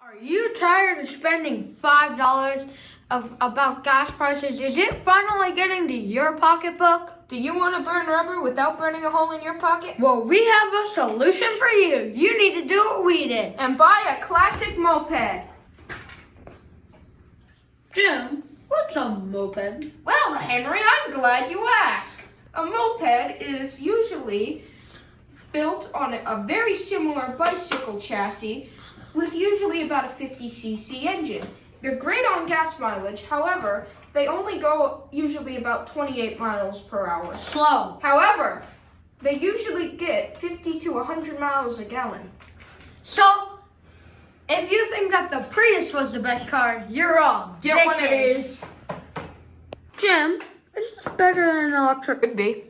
Are you tired of spending $5 about gas prices? Is it finally getting to your pocketbook? Do you want to burn rubber without burning a hole in your pocket? Well, we have a solution for you. You need to do what we did. And buy a classic moped. Jim, what's a moped? Well, Henry, I'm glad you asked. A moped is usually built on a very similar bicycle chassis with usually about a 50cc engine. They're great on gas mileage, however, they only go usually about 28 miles per hour. Slow. However, they usually get 50 to 100 miles a gallon. So, if you think that the Prius was the best car, you're wrong. Get one of these. Jim, is this better than an electric? Could be. Is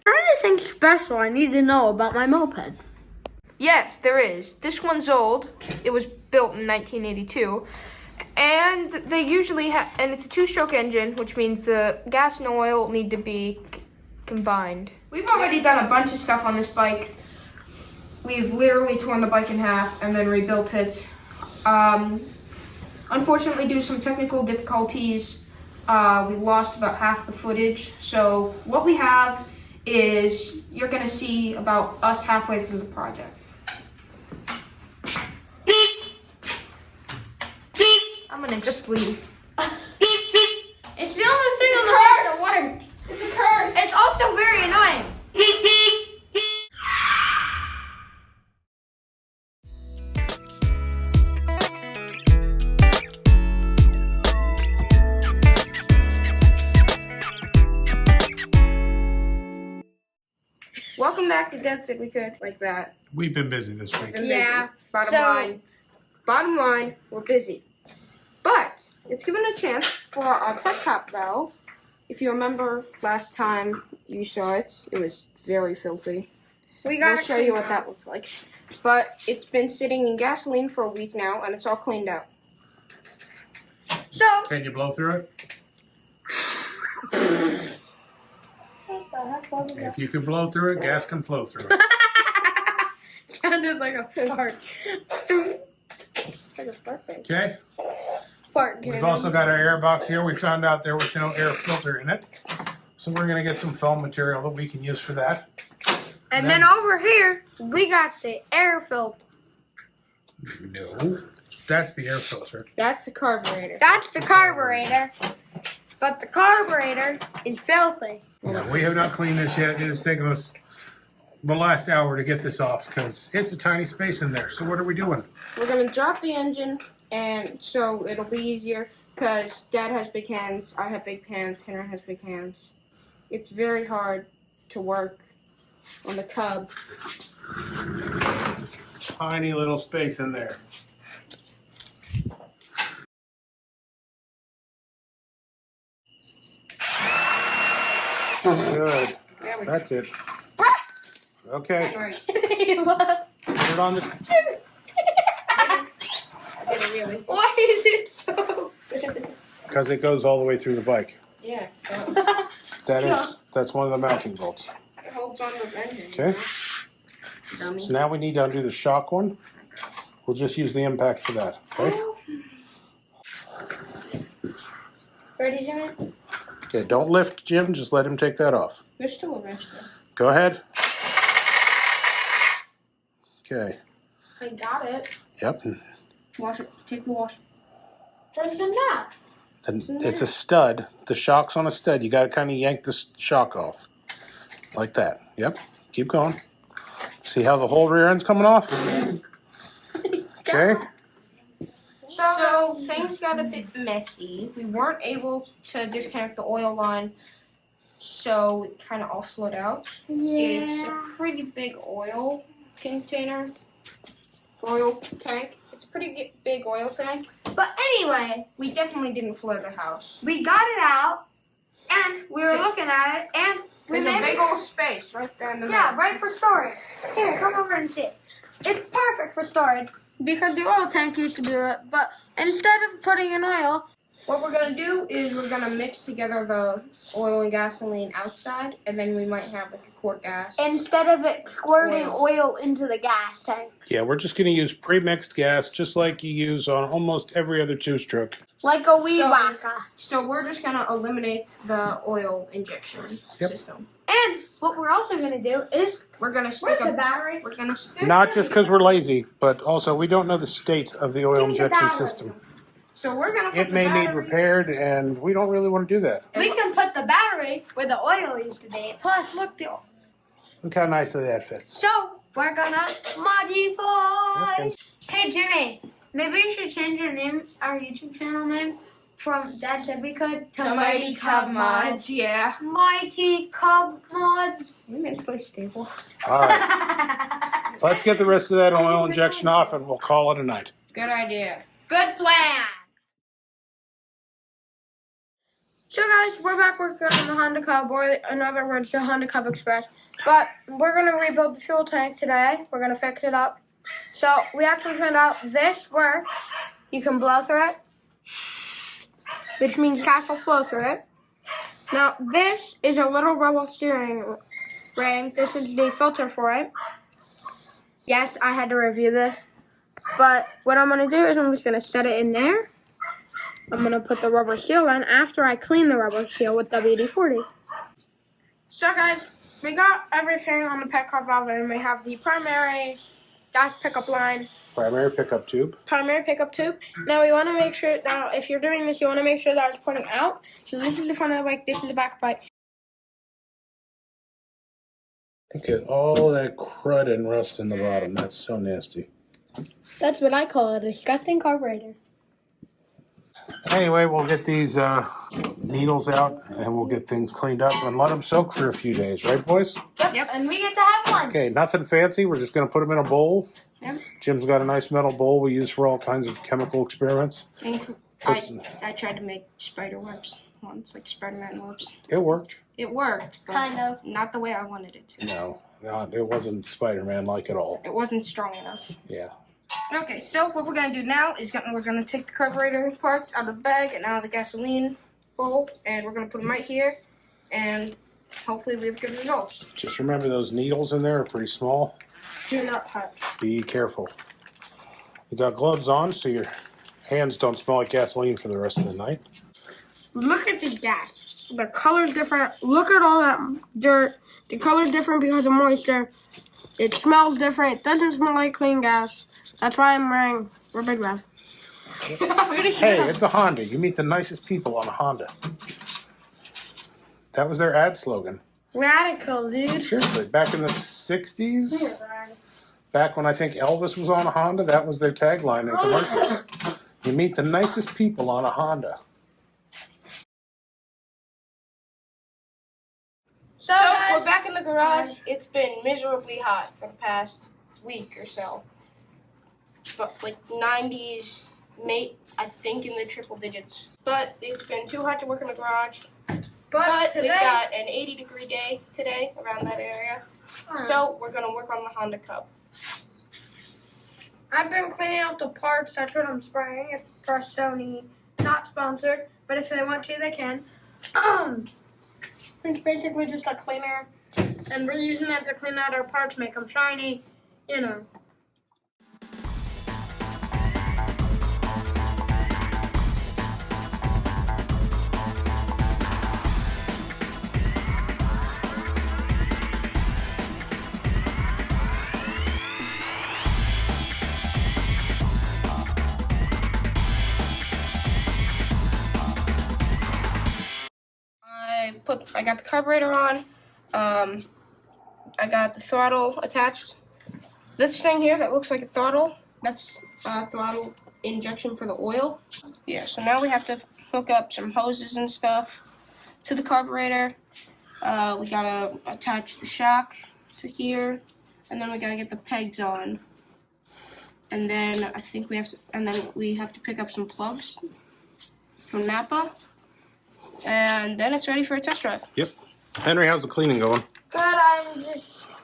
there anything special I need to know about my moped? Yes, there is. This one's old. It was built in 1982. And they usually and it's a two-stroke engine, which means the gas and oil need to be combined. We've already done a bunch of stuff on this bike. We've literally torn the bike in half and then rebuilt it. Unfortunately, due to some technical difficulties, we lost about half the footage. So what we have is you're gonna see about us halfway through the project. I'm gonna just leave. It's the only thing on the bike that works. It's a curse. It's also very annoying. Welcome back to Dead Sick We Could, like that. We've been busy this week. Yeah. Bottom line, we're busy. But it's given a chance for our pet cap valve. If you remember last time you saw it, it was very filthy. We'll show you what that looked like. But it's been sitting in gasoline for a week now, and it's all cleaned out. So, Can you blow through it? If you can blow through it, gas can flow through it. sounded like a fart. It's like a fart thing. Okay? Fart. We've also got our air box here. We found out there was no air filter in it. So we're going to get some foam material that we can use for that. And then over here, we got the air filter. No. That's the air filter. That's the carburetor. That's the carburetor. But the carburetor is filthy. No, we have not cleaned this yet. It has taken us the last hour to get this off because it's a tiny space in there. So what are we doing? We're going to drop the engine, and so it'll be easier because Dad has big hands, I have big hands, Henry has big hands. It's very hard to work on the Cub. Tiny little space in there. Good. That's it. Okay. Put it on the... Really. Why is it so good? Because it goes all the way through the bike. Yeah. That's one of the mounting bolts. It holds on to the engine. Okay. Dummy. So now we need to undo the shock one. We'll just use the impact for that. Okay. Ready, Jimmy? Okay. Don't lift, Jim. Just let him take that off. There's still a wrench there. Go ahead. Okay. I got it. Yep. Wash it. Take the wash. Where's the nut? And it's a stud. The shock's on a stud. You got to kind of yank the shock off. Like that. Yep. Keep going. See how the whole rear end's coming off? Okay. So things got a bit messy. We weren't able to disconnect the oil line, so it kind of all flowed out. Yeah. It's a pretty big oil container, oil tank. It's a pretty big oil tank. But anyway, We definitely didn't flood the house. we got it out, and we were looking at it, and we There's a made big it. old space right there in the Yeah, middle. right for storage. Here, come over and sit. It's perfect for storage because the oil tank used to do it, but instead of putting in oil, What we're going to do is we're going to mix together the oil and gasoline outside, and then we might have like a quart gas. instead of it squirting oil into the gas tank. Yeah, we're just going to use pre-mixed gas, just like you use on almost every other two-stroke. Like a weed whacker. So we're just gonna eliminate the oil injection system. And what we're also gonna do is We're gonna stick where's the battery? We're gonna stick. Not just because we're lazy, but also we don't know the state of the oil injection system. So we're gonna. Put It may need repaired, and we don't really want to do that. We can put the battery where the oil used to be. Plus, look, Look how nicely that fits. so we're gonna modify. Yep. Hey Jimmy, maybe we should change our name, our YouTube channel name, from Dad said we could to Mighty Cub Mods. Yeah. Mighty Cub Mods. We're mentally stable. All right. Let's get the rest of that oil injection off, and we'll call it a night. Good idea. Good plan. So guys, we're back working on the Honda Cub, or in other words, the Honda Cub Express. But we're going to rebuild the fuel tank today. We're going to fix it up. So we actually found out this works. You can blow through it, which means gas will flow through it. Now this is a little rubber steering ring. This is the filter for it. Yes, I had to review this. But what I'm going to do is I'm just going to set it in there. I'm going to put the rubber seal in after I clean the rubber seal with WD-40. So guys, we got everything on the petcock valve, and we have the primary gas pickup line. Primary pickup tube. Primary pickup tube. Now we want to make sure, now if you're doing this, you want to make sure that it's pointing out. So this is the front of the bike, this is the back of the bike. Look at all that crud and rust in the bottom. That's so nasty. That's what I call a disgusting carburetor. Anyway, we'll get these needles out, and we'll get things cleaned up and let them soak for a few days. Right, boys? Yep. And we get to have one. Okay, nothing fancy. We're just going to put them in a bowl. Yep. Jim's got a nice metal bowl we use for all kinds of chemical experiments. I tried to make spider webs once, like Spider-Man webs. It worked. It worked, but Kind of. not the way I wanted it to. No, it wasn't Spider-Man like at all. It wasn't strong enough. Yeah. Okay, so what we're gonna do now is we're gonna take the carburetor parts out of the bag and out of the gasoline bowl, and we're gonna put them right here, and hopefully we have good results. Just remember those needles in there are pretty small. Do not touch. Be careful. You got gloves on so your hands don't smell like gasoline for the rest of the night. Look at this gas. The color's different. Look at all that dirt. The color's different because of moisture. It smells different. It doesn't smell like clean gas. That's why I'm wearing rubber gloves. Hey, it's a Honda. You meet the nicest people on a Honda. That was their ad slogan. Radical, dude. Seriously, back in the 60s, back when I think Elvis was on a Honda, that was their tagline in commercials. You meet the nicest people on a Honda. So we're back in the garage. It's been miserably hot for the past week or so. But like 90s, I think in the triple digits. But it's been too hot to work in the garage. But today, we've got an 80-degree day today around that area. So we're gonna work on the Honda Cub. I've been cleaning out the parts. That's what I'm spraying. It's for Sony. Not sponsored, but if they want to, they can. It's basically just a cleaner, and we're using it to clean out our parts, make them shiny, you know. I got the carburetor on. I got the throttle attached. This thing here that looks like a throttle, that's throttle injection for the oil. Yeah, so now we have to hook up some hoses and stuff to the carburetor. We gotta attach the shock to here, and then we gotta get the pegs on. And then I think we have to pick up some plugs from Napa. And then it's ready for a test drive. Yep. Henry, how's the cleaning going? Good,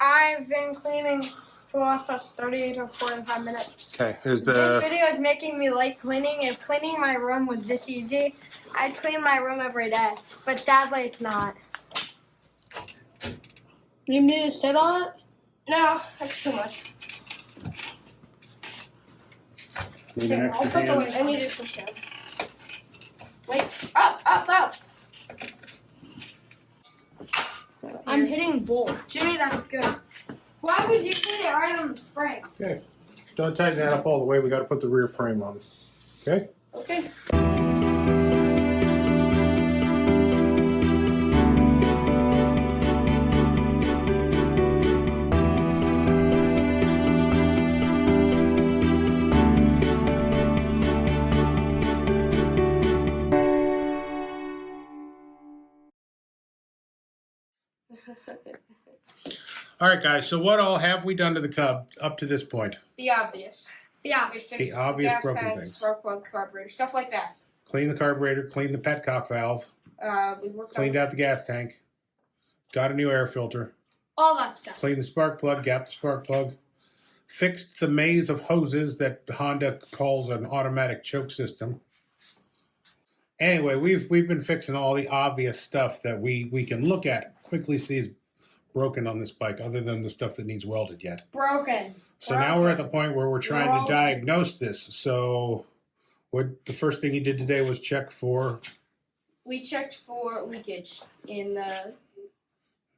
I've been cleaning for the last 30 to 45 minutes. Okay, here's This the... video is making me like cleaning. If cleaning my room was this easy, I'd clean my room every day. But sadly, it's not. You need me to sit on it? No, that's too much. Need an extra I'll put the hand? weight. I need to push down. Wait, up. I'm hitting bull. Jimmy, that's good. Why would you put it right on the spring? Okay. Don't tighten that up all the way. We got to put the rear frame on. Okay? Okay. All right, guys. So what all have we done to the Cub up to this point? The obvious. Yeah. We fixed obvious gas broken tank, things. broke plug, carburetor, stuff like that. Clean the carburetor, clean the petcock valve, We worked cleaned on out the gas tank, got a new air filter, All that stuff. cleaned the spark plug, gapped the spark plug, fixed the maze of hoses that Honda calls an automatic choke system. Anyway, we've been fixing all the obvious stuff that we can look at, quickly see is broken on this bike, other than the stuff that needs welded yet. Broken. So now we're at the point where we're trying to diagnose this. So what the first thing you did today was check for? We checked for leakage in the.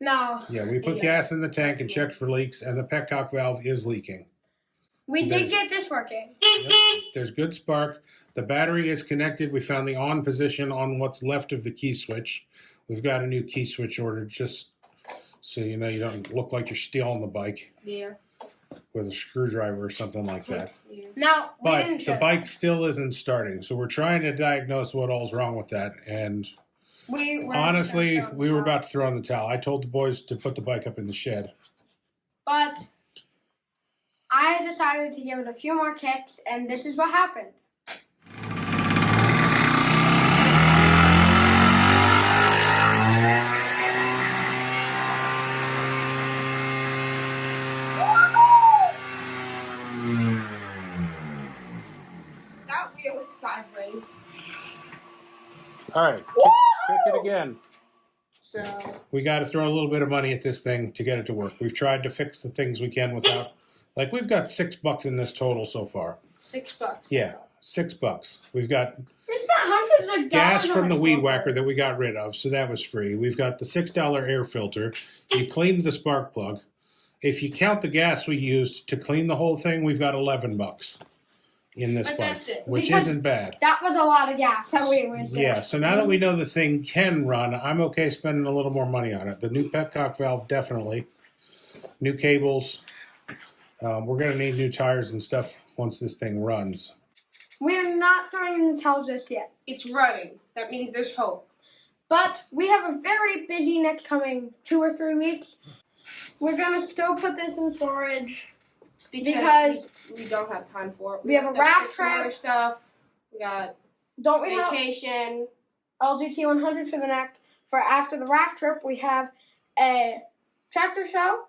No. Yeah, we put gas in the tank and checked for leaks, and the petcock valve is leaking. We did get this working. Yep. There's good spark. The battery is connected. We found the on position on what's left of the key switch. We've got a new key switch ordered just so you know you don't look like you're stealing the bike Yeah. with a screwdriver or something like that. Yeah. Now, we But didn't the bike still isn't starting, so we're trying to diagnose what all's wrong with that. And honestly, we were about to throw in the towel. I told the boys to put the bike up in the shed. But I decided to give it a few more kicks, and this is what happened. That wheel is sideways. All right, kick it again. So. We got to throw a little bit of money at this thing to get it to work. We've tried to fix the things we can without, like we've got $6 in this total so far. $6. Yeah, $6. We've got We spent hundreds of dollars gas on from the a weed smoker. whacker that we got rid of, so that was free. We've got the $6 air filter. You cleaned the spark plug. If you count the gas we used to clean the whole thing, we've got $11 in this But bike, that's it. which Because isn't bad. That was a lot of gas that we wasted. Yeah, so now that we know the thing can run, I'm okay spending a little more money on it. The new petcock valve, definitely. New cables. We're going to need new tires and stuff once this thing runs. We're not throwing in the towel just yet. It's running. That means there's hope. But we have a very busy next coming 2 or 3 weeks. We're going to still put this in storage. Because we don't have time for it. we have a raft some other trip. stuff. We got Don't we have vacation. LGT 100 for the next? For after the raft trip, we have a tractor show,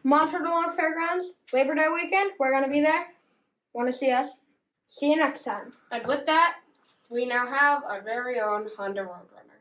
Montreal Fairgrounds, Labor Day weekend. We're going to be there. Want to see us? See you next time. And with that, we now have our very own Honda Roadrunner.